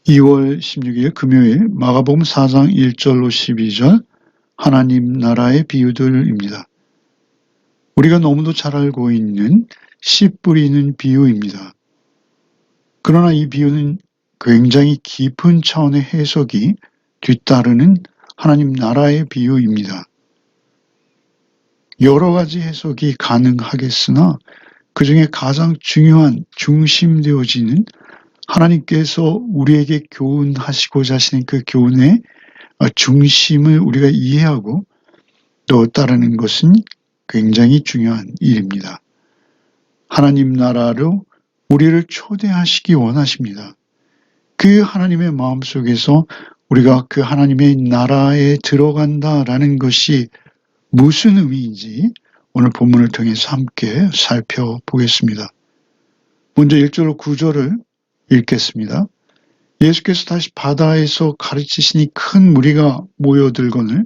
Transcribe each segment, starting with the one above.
2월 16일 금요일 마가복음 4장 1절로 12절 하나님 나라의 비유들입니다. 우리가 너무도 잘 알고 있는 씨 뿌리는 비유입니다. 그러나 이 비유는 굉장히 깊은 차원의 해석이 뒤따르는 하나님 나라의 비유입니다. 여러 가지 해석이 가능하겠으나 그 중에 가장 중요한 중심되어지는 하나님께서 우리에게 교훈하시고자 하시는 그 교훈의 중심을 우리가 이해하고 또 따르는 것은 굉장히 중요한 일입니다. 하나님 나라로 우리를 초대하시기 원하십니다. 그 하나님의 마음속에서 우리가 그 하나님의 나라에 들어간다라는 것이 무슨 의미인지 오늘 본문을 통해서 함께 살펴보겠습니다. 먼저 1절로 9절을 읽겠습니다. 예수께서 다시 바다에서 가르치시니 큰 무리가 모여들거늘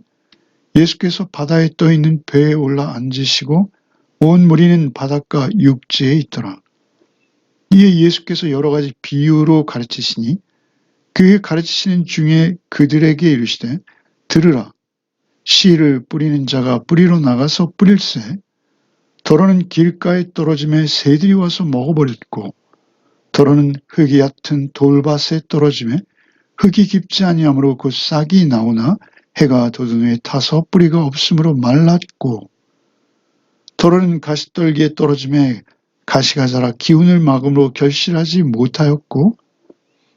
예수께서 바다에 떠있는 배에 올라 앉으시고 온 무리는 바닷가 육지에 있더라. 이에 예수께서 여러 가지 비유로 가르치시니 그 가르치시는 중에 그들에게 이르시되 들으라. 씨를 뿌리는 자가 뿌리러 나가서 뿌릴새 더러는 길가에 떨어짐에 새들이 와서 먹어버렸고 더러는 흙이 얕은 돌밭에 떨어짐에 흙이 깊지 아니하므로 곧 싹이 나오나 해가 돋은 후에 타서 뿌리가 없으므로 말랐고 더러는 가시떨기에 떨어짐에 가시가 자라 기운을 막음으로 결실하지 못하였고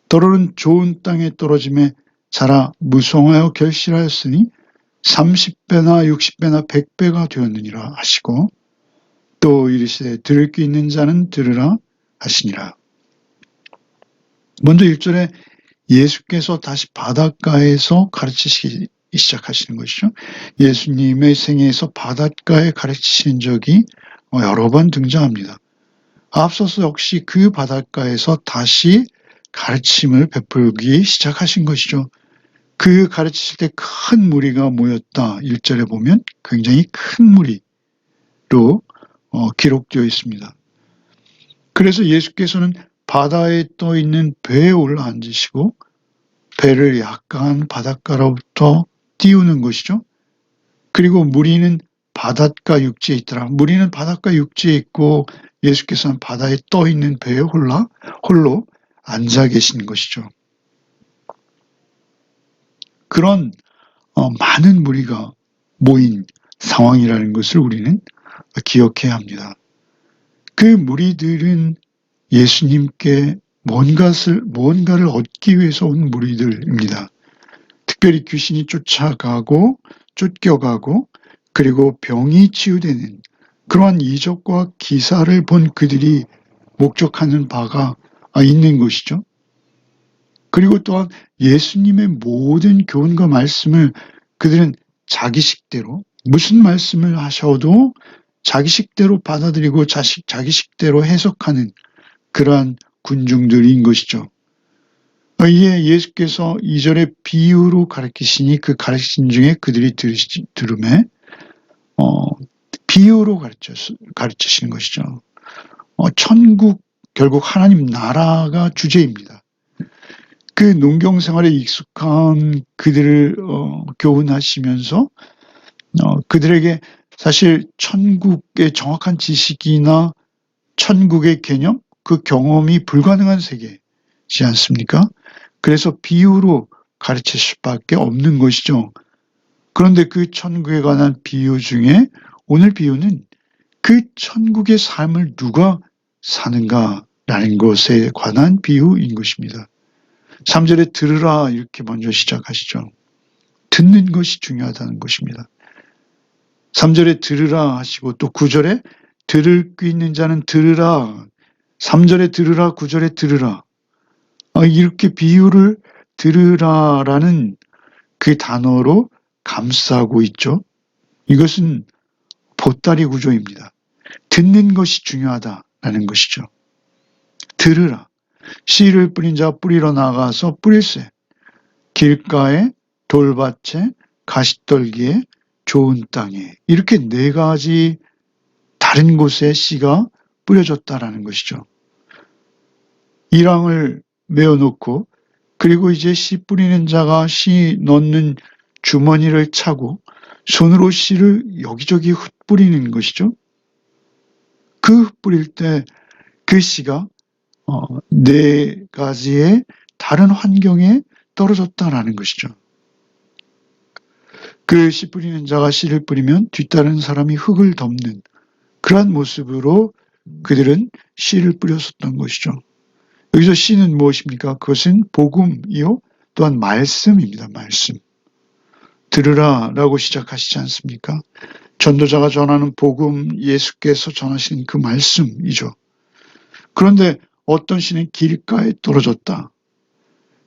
더러는 좋은 땅에 떨어짐에 자라 무성하여 결실하였으니 30배나 60배나 100배가 되었느니라 하시고 또 이르시되 들을 귀 있는 자는 들으라 하시니라. 먼저 1절에 예수께서 다시 바닷가에서 가르치시기 시작하시는 것이죠. 예수님의 생애에서 바닷가에 가르치신 적이 여러 번 등장합니다. 앞서서 역시 그 바닷가에서 다시 가르침을 베풀기 시작하신 것이죠. 그 가르치실 때 큰 무리가 모였다. 1절에 보면 굉장히 큰 무리로 기록되어 있습니다. 그래서 예수께서는 바다에 떠 있는 배에 올라 앉으시고 배를 약간 바닷가로부터 띄우는 것이죠. 그리고 무리는 바닷가 육지에 있더라. 무리는 바닷가 육지에 있고 예수께서는 바다에 떠 있는 배에 홀로 앉아 계신 것이죠. 그런 많은 무리가 모인 상황이라는 것을 우리는 기억해야 합니다. 그 무리들은 예수님께 뭔가를 얻기 위해서 온 무리들입니다. 특별히 귀신이 쫓겨가고 그리고 병이 치유되는 그러한 이적과 기사를 본 그들이 목적하는 바가 있는 것이죠. 그리고 또한 예수님의 모든 교훈과 말씀을 그들은 자기식대로 무슨 말씀을 하셔도 자기식대로 받아들이고 자기식대로 해석하는 그러한 군중들인 것이죠. 이에 예수께서 2절에 비유로 가르치시니 그 가르치신 중에 그들이 들음에 비유로 가르치시는 것이죠. 천국, 결국 하나님 나라가 주제입니다. 그 농경 생활에 익숙한 그들을 교훈하시면서 그들에게 사실 천국의 정확한 지식이나 천국의 개념, 그 경험이 불가능한 세계지 않습니까? 그래서 비유로 가르칠 수밖에 없는 것이죠. 그런데 그 천국에 관한 비유 중에 오늘 비유는 그 천국의 삶을 누가 사는가라는 것에 관한 비유인 것입니다. 3절에 들으라 이렇게 먼저 시작하시죠. 듣는 것이 중요하다는 것입니다. 3절에 들으라 하시고 또 9절에 들을 귀 있는 자는 들으라. 3절에 들으라, 9절에 들으라. 이렇게 비유를 들으라라는 그 단어로 감싸고 있죠. 이것은 보따리 구조입니다. 듣는 것이 중요하다라는 것이죠. 들으라. 씨를 뿌린 자 뿌리러 나가서 뿌릴새. 길가에, 돌밭에, 가시떨기에, 좋은 땅에 이렇게 네 가지 다른 곳에 씨가 뿌려졌다라는 것이죠. 이랑을 메어놓고 그리고 이제 씨 뿌리는 자가 씨 넣는 주머니를 차고 손으로 씨를 여기저기 흩뿌리는 것이죠. 그 흩뿌릴 때 그 씨가 네 가지의 다른 환경에 떨어졌다라는 것이죠. 그 씨 뿌리는 자가 씨를 뿌리면 뒤따르는 사람이 흙을 덮는 그러한 모습으로 그들은 씨를 뿌렸었던 것이죠. 여기서 씨는 무엇입니까? 그것은 복음이요 또한 말씀입니다. 말씀. 들으라라고 시작하시지 않습니까? 전도자가 전하는 복음, 예수께서 전하시는 그 말씀이죠. 그런데 어떤 씨는 길가에 떨어졌다.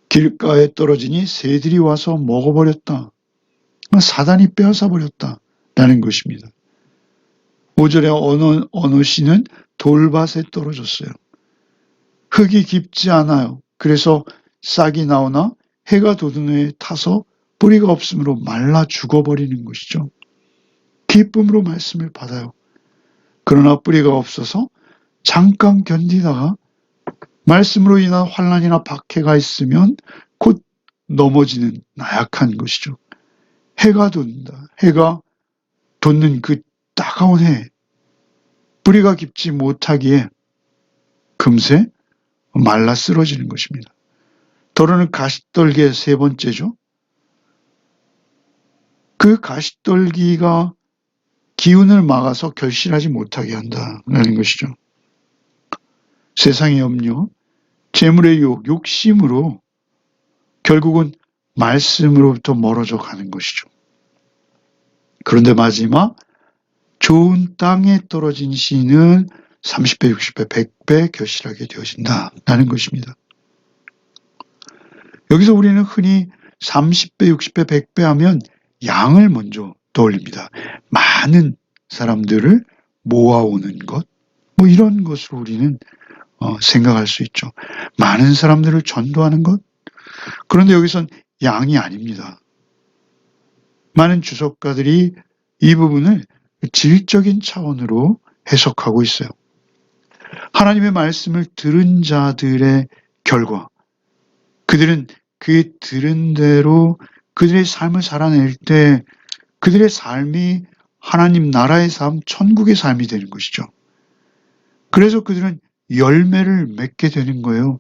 길가에 떨어지니 새들이 와서 먹어버렸다. 사단이 빼앗아 버렸다라는 것입니다. 5절에 어느 씨는 돌밭에 떨어졌어요. 흙이 깊지 않아요. 그래서 싹이 나오나 해가 돋은 후에 타서 뿌리가 없으므로 말라 죽어버리는 것이죠. 기쁨으로 말씀을 받아요. 그러나 뿌리가 없어서 잠깐 견디다가 말씀으로 인한 환난이나 박해가 있으면 곧 넘어지는 나약한 것이죠. 해가 돋는다. 해가 돋는 그 따가운 해, 뿌리가 깊지 못하기에 금세 말라 쓰러지는 것입니다. 더러는 가시떨기의 세 번째죠. 그 가시떨기가 기운을 막아서 결실하지 못하게 한다는 것이죠. 세상의 염려, 재물의 유혹, 욕심으로 결국은 말씀으로부터 멀어져 가는 것이죠. 그런데 마지막 좋은 땅에 떨어진 씨는 30배, 60배, 100배 결실하게 되어진다는 것입니다. 여기서 우리는 흔히 30배, 60배, 100배 하면 양을 먼저 떠올립니다. 많은 사람들을 모아오는 것, 뭐 이런 것으로 우리는 생각할 수 있죠. 많은 사람들을 전도하는 것. 그런데 여기선 양이 아닙니다. 많은 주석가들이 이 부분을 질적인 차원으로 해석하고 있어요. 하나님의 말씀을 들은 자들의 결과, 그들은 그 들은 대로 그들의 삶을 살아낼 때 그들의 삶이 하나님 나라의 삶, 천국의 삶이 되는 것이죠. 그래서 그들은 열매를 맺게 되는 거예요.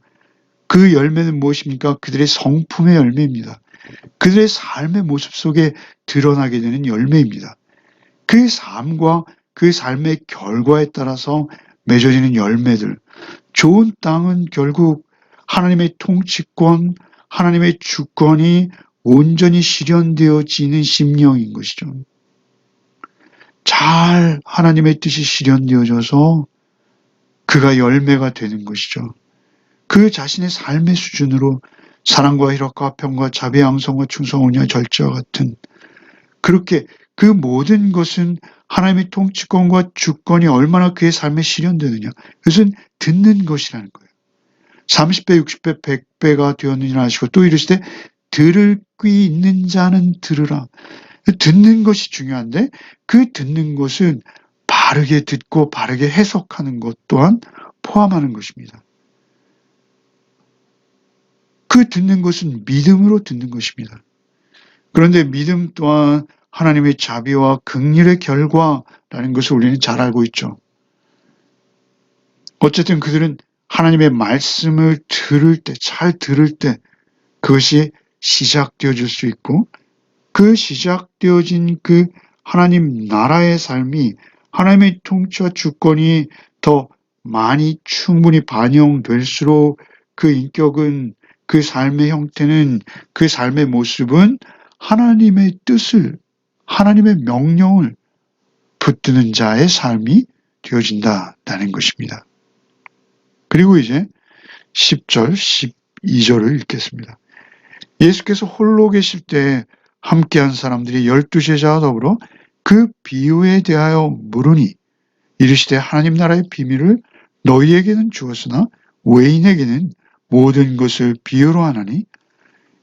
그 열매는 무엇입니까? 그들의 성품의 열매입니다. 그들의 삶의 모습 속에 드러나게 되는 열매입니다. 그 삶과 그 삶의 결과에 따라서 맺어지는 열매들. 좋은 땅은 결국 하나님의 통치권, 하나님의 주권이 온전히 실현되어지는 심령인 것이죠. 잘 하나님의 뜻이 실현되어져서 그가 열매가 되는 것이죠. 그 자신의 삶의 수준으로 사랑과 희락과 평과 자비, 양성과 충성, 온유와 절제와 같은 그렇게 그 모든 것은 하나님의 통치권과 주권이 얼마나 그의 삶에 실현되느냐. 그것은 듣는 것이라는 거예요. 30배, 60배, 100배가 되었느니라 하시고 또 이르시되 들을 귀 있는 자는 들으라. 듣는 것이 중요한데 그 듣는 것은 바르게 듣고 바르게 해석하는 것 또한 포함하는 것입니다. 그 듣는 것은 믿음으로 듣는 것입니다. 그런데 믿음 또한 하나님의 자비와 긍휼의 결과라는 것을 우리는 잘 알고 있죠. 어쨌든 그들은 하나님의 말씀을 들을 때, 잘 들을 때 그것이 시작되어질 수 있고 그 시작되어진 그 하나님 나라의 삶이 하나님의 통치와 주권이 더 많이 충분히 반영될수록 그 인격은 그 삶의 형태는 그 삶의 모습은 하나님의 뜻을 하나님의 명령을 붙드는 자의 삶이 되어진다는 것입니다. 그리고 이제 10절, 12절을 읽겠습니다. 예수께서 홀로 계실 때 함께한 사람들이 12제자와 더불어 그 비유에 대하여 물으니 이르시되 하나님 나라의 비밀을 너희에게는 주었으나 외인에게는 모든 것을 비유로 하나니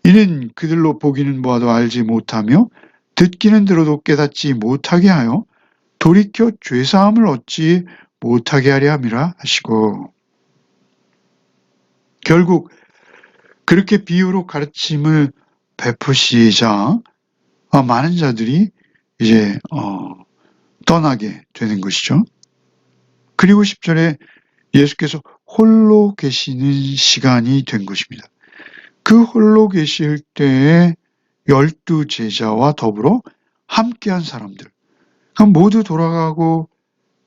이는 그들로 보기는 보아도 알지 못하며 듣기는 들어도 깨닫지 못하게 하여 돌이켜 죄사함을 얻지 못하게 하려 함이라 하시고 결국 그렇게 비유로 가르침을 베푸시자 많은 자들이 이제 떠나게 되는 것이죠. 그리고 10절에 예수께서 홀로 계시는 시간이 된 것입니다. 그 홀로 계실 때에 12 제자와 더불어 함께한 사람들, 모두 돌아가고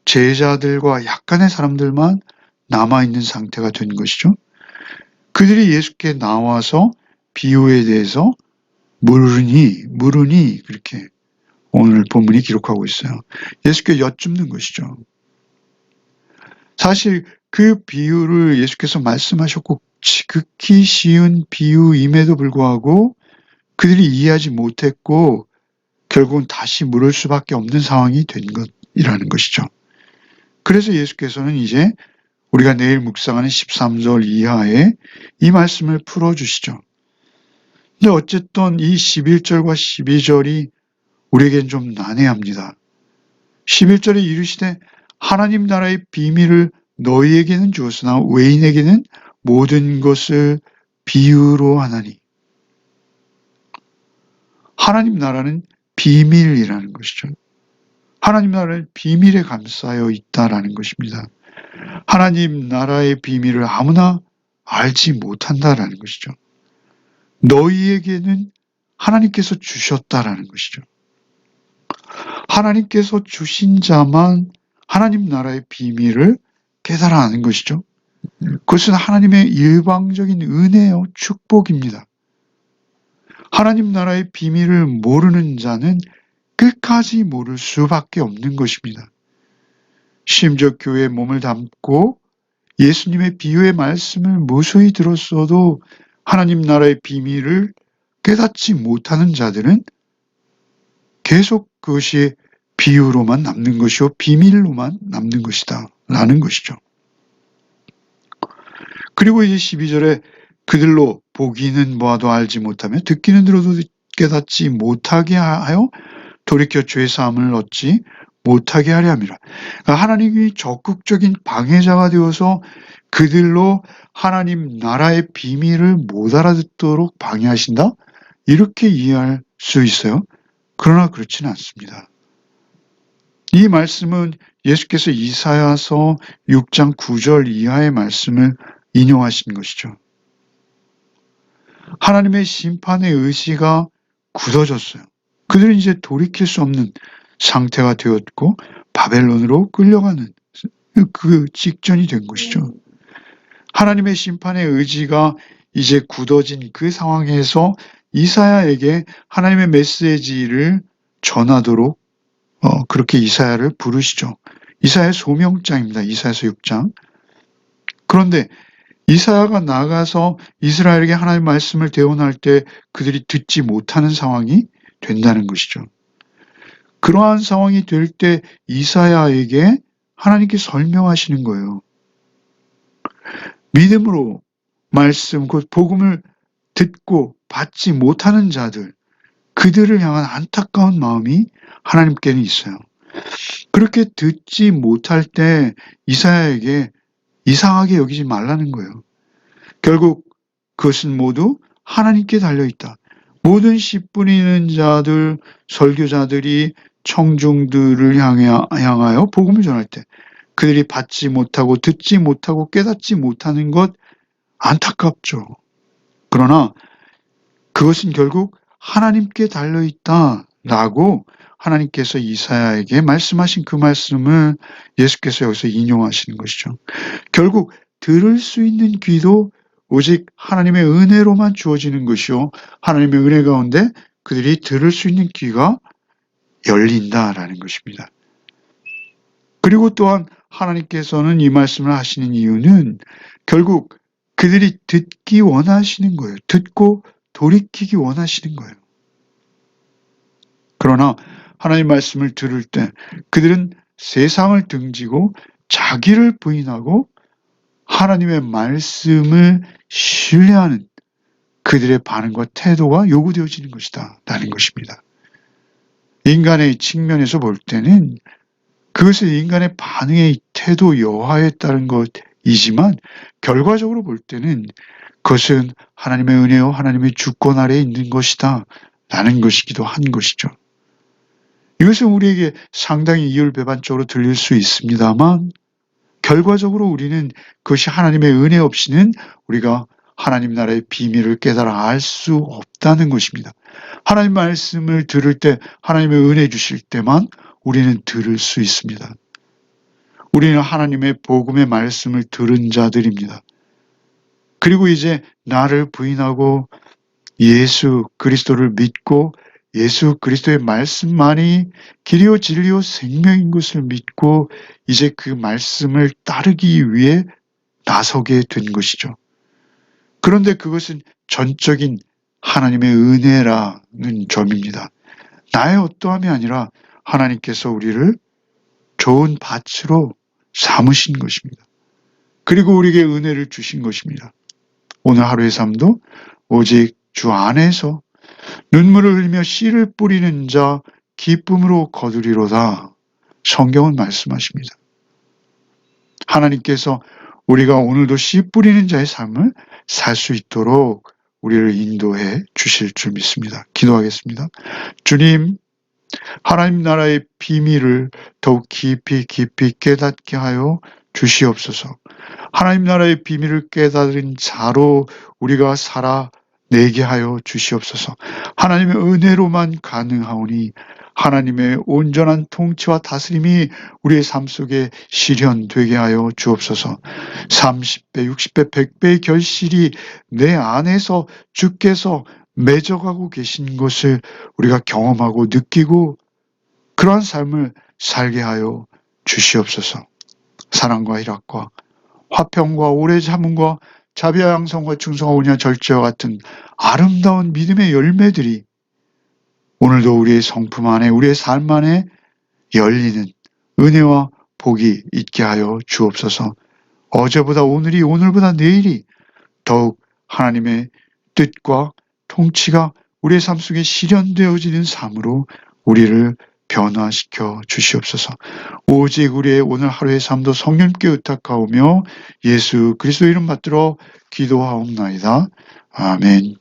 제자들과 약간의 사람들만 남아있는 상태가 된 것이죠. 그들이 예수께 나와서 비유에 대해서 물으니 그렇게 오늘 본문이 기록하고 있어요. 예수께 여쭙는 것이죠. 사실 그 비유를 예수께서 말씀하셨고 지극히 쉬운 비유임에도 불구하고 그들이 이해하지 못했고 결국은 다시 물을 수밖에 없는 상황이 된 것이라는 것이죠. 그래서 예수께서는 이제 우리가 내일 묵상하는 13절 이하에 이 말씀을 풀어주시죠. 근데 어쨌든 이 11절과 12절이 우리에겐 좀 난해합니다. 11절에 이르시되 하나님 나라의 비밀을 너희에게는 주었으나 외인에게는 모든 것을 비유로 하나니. 하나님 나라는 비밀이라는 것이죠. 하나님 나라는 비밀에 감싸여 있다라는 것입니다. 하나님 나라의 비밀을 아무나 알지 못한다라는 것이죠. 너희에게는 하나님께서 주셨다라는 것이죠. 하나님께서 주신 자만 하나님 나라의 비밀을 깨달아 아는 것이죠. 그것은 하나님의 일방적인 은혜요, 축복입니다. 하나님 나라의 비밀을 모르는 자는 끝까지 모를 수밖에 없는 것입니다. 심지어 교회에 몸을 담고 예수님의 비유의 말씀을 무수히 들었어도 하나님 나라의 비밀을 깨닫지 못하는 자들은 계속 그것이 비유로만 남는 것이요 비밀로만 남는 것이다 라는 것이죠. 그리고 이제 12절에 그들로 보기는 보아도 알지 못하며 듣기는 들어도 깨닫지 못하게 하여 돌이켜 죄 사함을 얻지 못하게 하려 함이라. 그러니까 하나님이 적극적인 방해자가 되어서 그들로 하나님 나라의 비밀을 못 알아듣도록 방해하신다? 이렇게 이해할 수 있어요. 그러나 그렇지는 않습니다. 이 말씀은 예수께서 이사야서 6장 9절 이하의 말씀을 인용하신 것이죠. 하나님의 심판의 의지가 굳어졌어요. 그들은 이제 돌이킬 수 없는 상태가 되었고 바벨론으로 끌려가는 그 직전이 된 것이죠. 하나님의 심판의 의지가 이제 굳어진 그 상황에서 이사야에게 하나님의 메시지를 전하도록 그렇게 이사야를 부르시죠. 이사야의 소명장입니다. 이사야서 6장. 그런데 이사야가 나가서 이스라엘에게 하나님의 말씀을 대언할 때 그들이 듣지 못하는 상황이 된다는 것이죠. 그러한 상황이 될 때 이사야에게 하나님께 설명하시는 거예요. 믿음으로 말씀, 곧 복음을 듣고 받지 못하는 자들, 그들을 향한 안타까운 마음이 하나님께는 있어요. 그렇게 듣지 못할 때 이사야에게 이상하게 여기지 말라는 거예요. 결국 그것은 모두 하나님께 달려있다. 모든 씨 뿌리는 자들, 설교자들이 청중들을 향하여 복음을 전할 때 그들이 받지 못하고 듣지 못하고 깨닫지 못하는 것 안타깝죠. 그러나 그것은 결국 하나님께 달려있다라고 하나님께서 이사야에게 말씀하신 그 말씀을 예수께서 여기서 인용하시는 것이죠. 결국 들을 수 있는 귀도 오직 하나님의 은혜로만 주어지는 것이요. 하나님의 은혜 가운데 그들이 들을 수 있는 귀가 열린다라는 것입니다. 그리고 또한 하나님께서는 이 말씀을 하시는 이유는 결국 그들이 듣기 원하시는 거예요. 듣고 돌이키기 원하시는 거예요. 그러나 하나님 말씀을 들을 때 그들은 세상을 등지고 자기를 부인하고 하나님의 말씀을 신뢰하는 그들의 반응과 태도가 요구되어지는 것이다 라는 것입니다. 인간의 측면에서 볼 때는 그것은 인간의 반응의 태도 여하에 따른 것이지만 결과적으로 볼 때는 그것은 하나님의 은혜요 하나님의 주권 아래에 있는 것이다 라는 것이기도 한 것이죠. 이것은 우리에게 상당히 이율배반적으로 들릴 수 있습니다만 결과적으로 우리는 그것이 하나님의 은혜 없이는 우리가 하나님 나라의 비밀을 깨달아 알 수 없다는 것입니다. 하나님 말씀을 들을 때 하나님의 은혜 주실 때만 우리는 들을 수 있습니다. 우리는 하나님의 복음의 말씀을 들은 자들입니다. 그리고 이제 나를 부인하고 예수 그리스도를 믿고 예수 그리스도의 말씀만이 길이요 진리요 생명인 것을 믿고 이제 그 말씀을 따르기 위해 나서게 된 것이죠. 그런데 그것은 전적인 하나님의 은혜라는 점입니다. 나의 어떠함이 아니라 하나님께서 우리를 좋은 밭으로 삼으신 것입니다. 그리고 우리에게 은혜를 주신 것입니다. 오늘 하루의 삶도 오직 주 안에서 눈물을 흘리며 씨를 뿌리는 자 기쁨으로 거두리로다. 성경은 말씀하십니다. 하나님께서 우리가 오늘도 씨 뿌리는 자의 삶을 살 수 있도록 우리를 인도해 주실 줄 믿습니다. 기도하겠습니다. 주님, 하나님 나라의 비밀을 더욱 깊이 깨닫게 하여 주시옵소서. 하나님 나라의 비밀을 깨달은 자로 우리가 살아내게 하여 주시옵소서. 하나님의 은혜로만 가능하오니 하나님의 온전한 통치와 다스림이 우리의 삶 속에 실현되게 하여 주옵소서. 30배, 60배, 100배의 결실이 내 안에서 주께서 맺어가고 계신 것을 우리가 경험하고 느끼고 그러한 삶을 살게 하여 주시옵소서. 사랑과 희락과 화평과 오래 참음과 자비와 양성과 충성과 온유와 절제와 같은 아름다운 믿음의 열매들이 오늘도 우리의 성품 안에 우리의 삶 안에 열리는 은혜와 복이 있게 하여 주옵소서. 어제보다 오늘이 오늘보다 내일이 더욱 하나님의 뜻과 통치가 우리의 삶 속에 실현되어지는 삶으로 우리를 변화시켜 주시옵소서. 오직 우리의 오늘 하루의 삶도 성령님께 의탁하오며 예수 그리스도 이름 받들어 기도하옵나이다. 아멘.